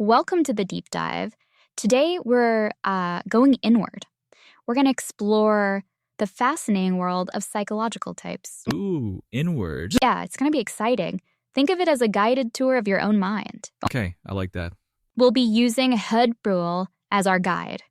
Welcome to the deep dive. Today we're going inward. We're going to explore the fascinating world of psychological types. Ooh, inward. Yeah, it's going to be exciting. Think of it as a guided tour of your own mind. Okay, I like that. We'll be using Rule as our guide.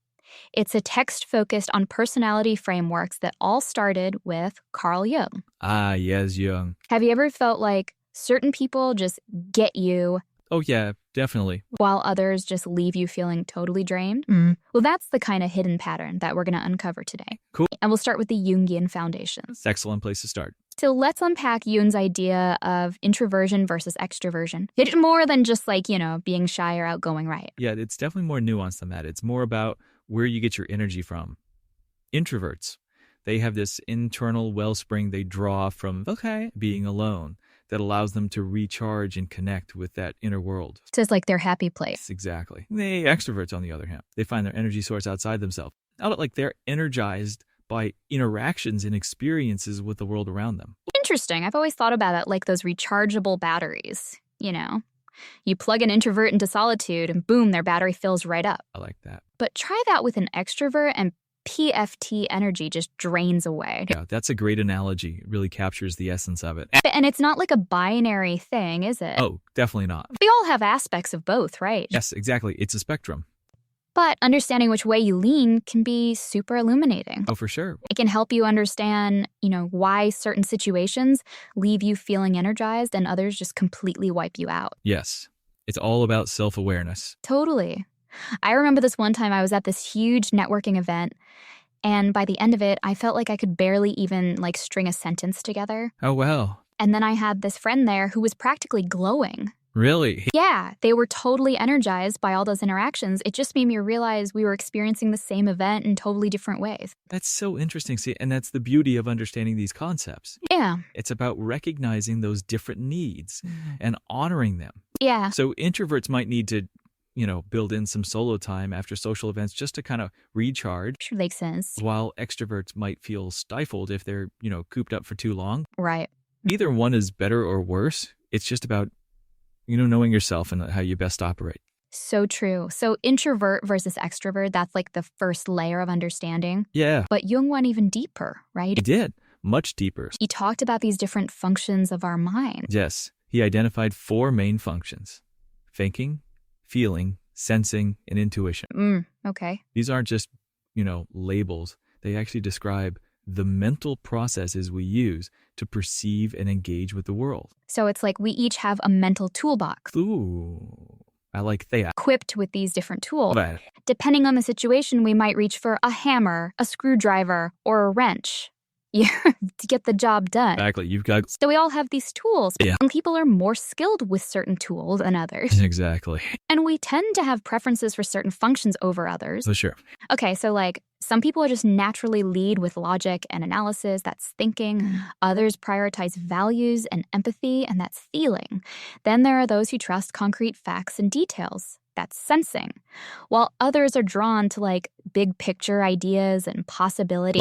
It's a text focused on personality frameworks that all started with Carl Jung. Ah, yes, Jung. Have you ever felt like certain people just get you Oh, yeah, definitely. while others just leave you feeling totally drained? Well, that's the kind of hidden pattern that we're going to uncover today. Cool. And we'll start with the Jungian foundations. Excellent place to start. So let's unpack Jung's idea of introversion versus extroversion. It's more than just being shy or outgoing, right? Yeah, it's definitely more nuanced than that. It's more about where you get your energy from. Introverts, they have this internal wellspring they draw from being alone that allows them to recharge and connect with that inner world. So it's like their happy place. Exactly. The extroverts, on the other hand, they find their energy source outside themselves. Not like they're energized by interactions and experiences with the world around them. Interesting. I've always thought about it like those rechargeable batteries. You plug an introvert into solitude and boom, their battery fills right up. I like that. But try that with an extrovert and PFT energy just drains away. Yeah, that's a great analogy. It really captures the essence of it. And it's not like a binary thing, is it? Oh, definitely not. We all have aspects of both, right? Yes, exactly. It's a spectrum. But understanding which way you lean can be super illuminating. Oh, for sure. It can help you understand, why certain situations leave you feeling energized and others just completely wipe you out. Yes. It's all about self-awareness. Totally. I remember this one time I was at this huge networking event, and by the end of it, I felt like I could barely even string a sentence together. Oh, well. And then I had this friend there who was practically glowing. Really? Yeah, they were totally energized by all those interactions. It just made me realize we were experiencing the same event in totally different ways. That's so interesting. See, and that's the beauty of understanding these concepts. Yeah. It's about recognizing those different needs and honoring them. Yeah. So introverts might need to build in some solo time after social events just to kind of recharge. Sure makes sense. While extroverts might feel stifled if they're, cooped up for too long. Right. Either one is better or worse. It's just about, knowing yourself and how you best operate. So true. So introvert versus extrovert, that's like the first layer of understanding. Yeah. But Jung went even deeper, right? He did. Much deeper. He talked about these different functions of our mind. Yes. He identified 4 main functions: thinking, feeling, sensing, and intuition. Okay. These aren't just, labels. They actually describe the mental processes we use to perceive and engage with the world. So it's like we each have a mental toolbox. Ooh, I like that. Equipped with these different tools. But Depending on the situation, we might reach for a hammer, a screwdriver, or a wrench. To get the job done. exactly, you've got... So we all have these tools. Yeah. And people are more skilled with certain tools than others. Exactly. And we tend to have preferences for certain functions over others. For sure. Okay, so some people just naturally lead with logic and analysis, that's thinking. Others prioritize values and empathy, and that's feeling. Then there are those who trust concrete facts and details. That's sensing. While others are drawn to big picture ideas and possibility.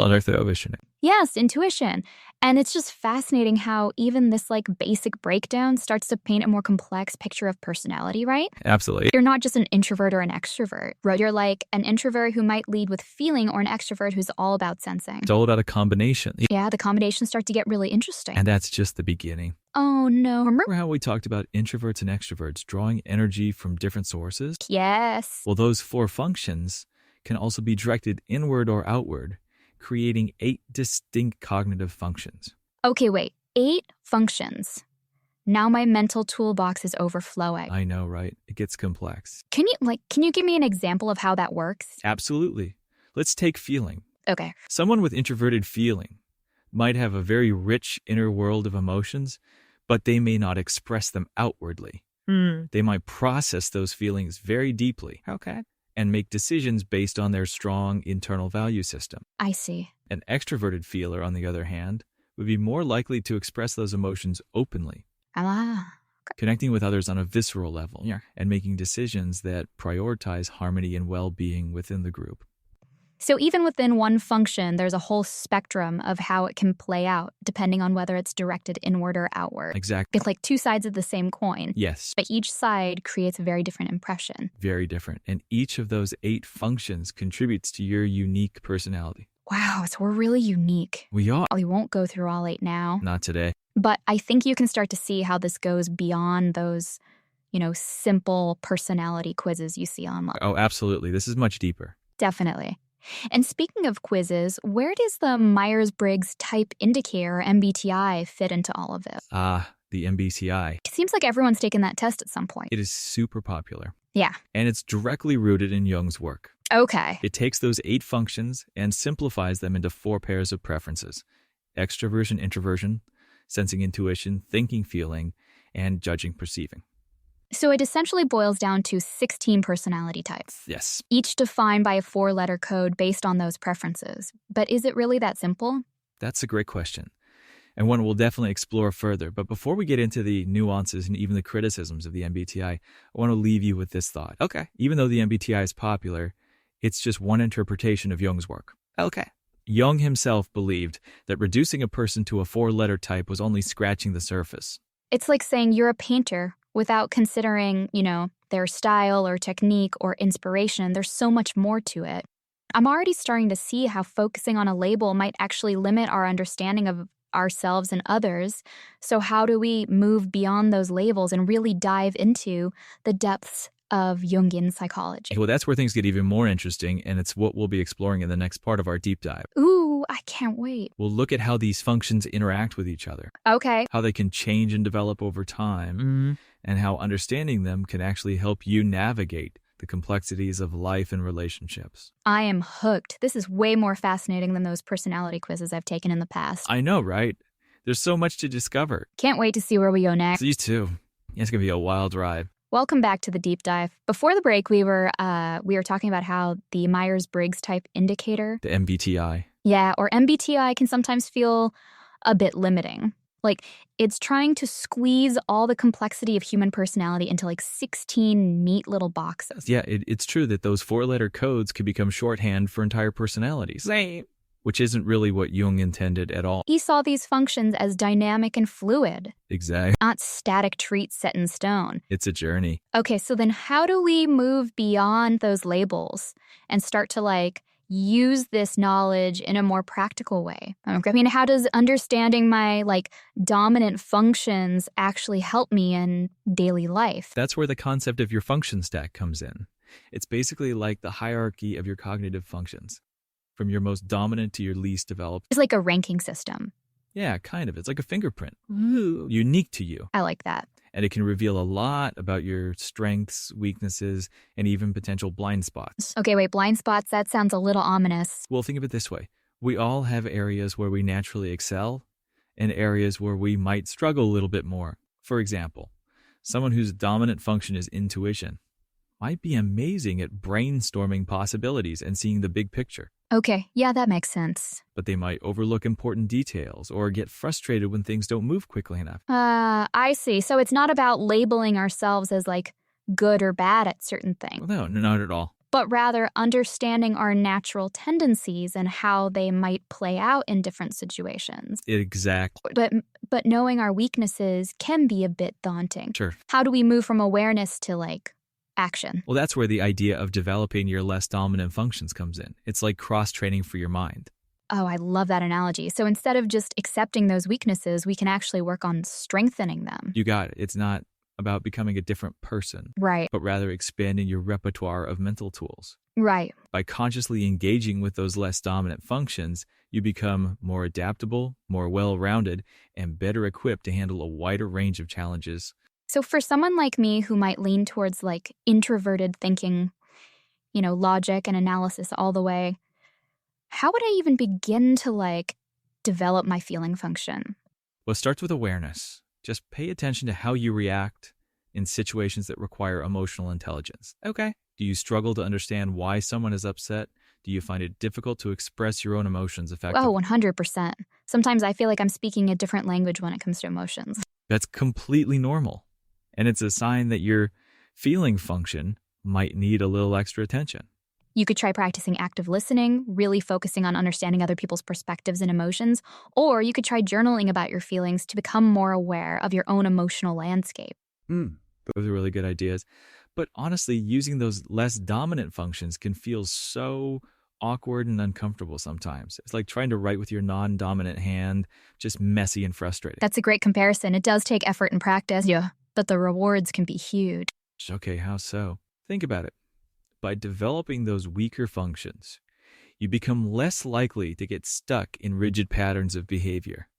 Yes, intuition. And it's just fascinating how even this basic breakdown starts to paint a more complex picture of personality, right? Absolutely. You're not just an introvert or an extrovert. You're like an introvert who might lead with feeling or an extrovert who's all about sensing. It's all about a combination. Yeah, the combinations start to get really interesting. And that's just the beginning. Oh, no. Remember how we talked about introverts and extroverts drawing energy from different sources? Yes. Well, those 4 functions can also be directed inward or outward, creating 8 distinct cognitive functions. Okay, wait. 8 functions. Now my mental toolbox is overflowing. I know, right? It gets complex. Can you give me an example of how that works? Absolutely. Let's take feeling. Okay. Someone with introverted feeling might have a very rich inner world of emotions, but they may not express them outwardly. They might process those feelings very deeply. Okay. And make decisions based on their strong internal value system. I see. An extroverted feeler, on the other hand, would be more likely to express those emotions openly, connecting with others on a visceral level, and making decisions that prioritize harmony and well-being within the group. So even within one function, there's a whole spectrum of how it can play out, depending on whether it's directed inward or outward. Exactly. It's like two sides of the same coin. Yes. But each side creates a very different impression. Very different. And each of those 8 functions contributes to your unique personality. Wow, so we're really unique. We are. We won't go through all 8 now. Not today. But I think you can start to see how this goes beyond those, simple personality quizzes you see online. Oh, absolutely. This is much deeper. Definitely. And speaking of quizzes, where does the Myers-Briggs Type Indicator, MBTI, fit into all of this? The MBTI. It seems like everyone's taken that test at some point. It is super popular. Yeah. And it's directly rooted in Jung's work. Okay. It takes those 8 functions and simplifies them into 4 pairs of preferences: extroversion, introversion, sensing, intuition, thinking, feeling, and judging, perceiving. So it essentially boils down to 16 personality types. Yes. Each defined by a 4-letter code based on those preferences. But is it really that simple? That's a great question, and one we'll definitely explore further. But before we get into the nuances and even the criticisms of the MBTI, I want to leave you with this thought. Okay. Even though the MBTI is popular, it's just one interpretation of Jung's work. Okay. Jung himself believed that reducing a person to a 4-letter type was only scratching the surface. It's like saying you're a painter without considering, their style or technique or inspiration. There's so much more to it. I'm already starting to see how focusing on a label might actually limit our understanding of ourselves and others. So how do we move beyond those labels and really dive into the depths of Jungian psychology? Well, that's where things get even more interesting, and it's what we'll be exploring in the next part of our deep dive. Ooh, I can't wait. We'll look at how these functions interact with each other, Okay. how they can change and develop over time, and how understanding them can actually help you navigate the complexities of life and relationships. I am hooked. This is way more fascinating than those personality quizzes I've taken in the past. I know, right? There's so much to discover. Can't wait to see where we go next. You too. It's going to be a wild ride. Welcome back to the deep dive. Before the break, we were talking about how the Myers-Briggs Type Indicator, The MBTI. yeah, or MBTI, can sometimes feel a bit limiting. Like, it's trying to squeeze all the complexity of human personality into like 16 neat little boxes. Yeah, it's true that those 4-letter codes could become shorthand for entire personalities. Same. Which isn't really what Jung intended at all. He saw these functions as dynamic and fluid, Exactly. not static treats set in stone. It's a journey. Okay, so then how do we move beyond those labels and start to use this knowledge in a more practical way? I mean, how does understanding my dominant functions actually help me in daily life? That's where the concept of your function stack comes in. It's basically like the hierarchy of your cognitive functions, from your most dominant to your least developed. It's like a ranking system. Yeah, kind of. It's like a fingerprint. Ooh, unique to you. I like that. And it can reveal a lot about your strengths, weaknesses, and even potential blind spots. Okay, wait, blind spots, that sounds a little ominous. Well, think of it this way. We all have areas where we naturally excel and areas where we might struggle a little bit more. For example, someone whose dominant function is intuition might be amazing at brainstorming possibilities and seeing the big picture. Okay, yeah, that makes sense. But they might overlook important details or get frustrated when things don't move quickly enough. I see. So it's not about labeling ourselves as good or bad at certain things, No, not at all. but rather understanding our natural tendencies and how they might play out in different situations. Exactly. But knowing our weaknesses can be a bit daunting. Sure. How do we move from awareness to action? Well, that's where the idea of developing your less dominant functions comes in. It's like cross-training for your mind. Oh, I love that analogy. So instead of just accepting those weaknesses, we can actually work on strengthening them. You got it. It's not about becoming a different person, Right, but rather expanding your repertoire of mental tools. right. By consciously engaging with those less dominant functions, you become more adaptable, more well-rounded, and better equipped to handle a wider range of challenges. So for someone like me who might lean towards introverted thinking, logic and analysis all the way, how would I even begin to develop my feeling function? Well, it starts with awareness. Just pay attention to how you react in situations that require emotional intelligence. Okay. Do you struggle to understand why someone is upset? Do you find it difficult to express your own emotions effectively? Oh, 100%. Sometimes I feel like I'm speaking a different language when it comes to emotions. That's completely normal. And it's a sign that your feeling function might need a little extra attention. You could try practicing active listening, really focusing on understanding other people's perspectives and emotions, or you could try journaling about your feelings to become more aware of your own emotional landscape. Those are really good ideas. But honestly, using those less dominant functions can feel so awkward and uncomfortable sometimes. It's like trying to write with your non-dominant hand, just messy and frustrating. That's a great comparison. It does take effort and practice, but the rewards can be huge. Okay, how so? Think about it. By developing those weaker functions, you become less likely to get stuck in rigid patterns of behavior,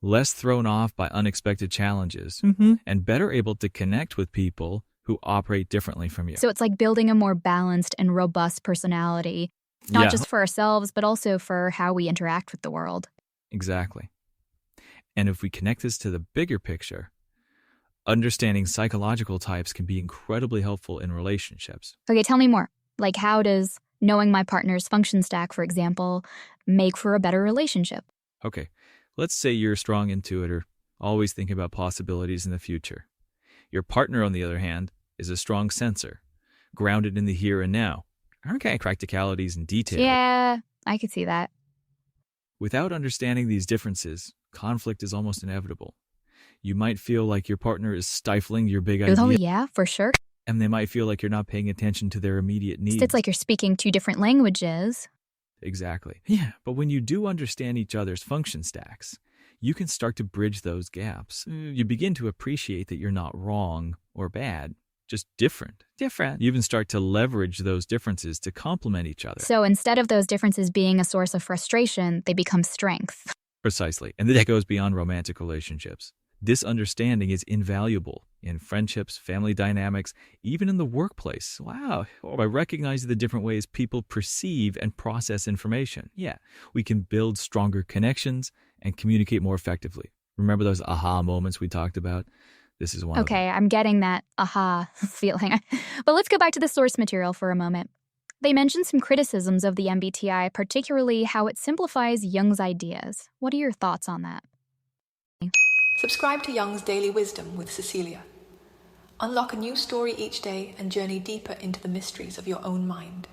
less thrown off by unexpected challenges, and better able to connect with people who operate differently from you. So it's like building a more balanced and robust personality, not just for ourselves, but also for how we interact with the world. Exactly. And if we connect this to the bigger picture, understanding psychological types can be incredibly helpful in relationships. Okay, tell me more. Like, how does knowing my partner's function stack, for example, make for a better relationship? Okay, let's say you're a strong intuitor, always thinking about possibilities in the future. Your partner, on the other hand, is a strong sensor, grounded in the here and now. Okay, practicalities and detail. Yeah, I could see that. Without understanding these differences, conflict is almost inevitable. You might feel like your partner is stifling your big idea. Oh, yeah, for sure. And they might feel like you're not paying attention to their immediate needs. It's like you're speaking two different languages. Exactly. Yeah, but when you do understand each other's function stacks, you can start to bridge those gaps. You begin to appreciate that you're not wrong or bad, just different. You even start to leverage those differences to complement each other. So instead of those differences being a source of frustration, they become strength. Precisely. And that goes beyond romantic relationships. This understanding is invaluable in friendships, family dynamics, even in the workplace. Wow. By recognizing the different ways people perceive and process information. Yeah, we can build stronger connections and communicate more effectively. Remember those aha moments we talked about? This is one of them. Okay, I'm getting that aha feeling. But let's go back to the source material for a moment. They mentioned some criticisms of the MBTI, particularly how it simplifies Jung's ideas. What are your thoughts on that? Subscribe to Jung's Daily Wisdom with Cecilia. Unlock a new story each day and journey deeper into the mysteries of your own mind.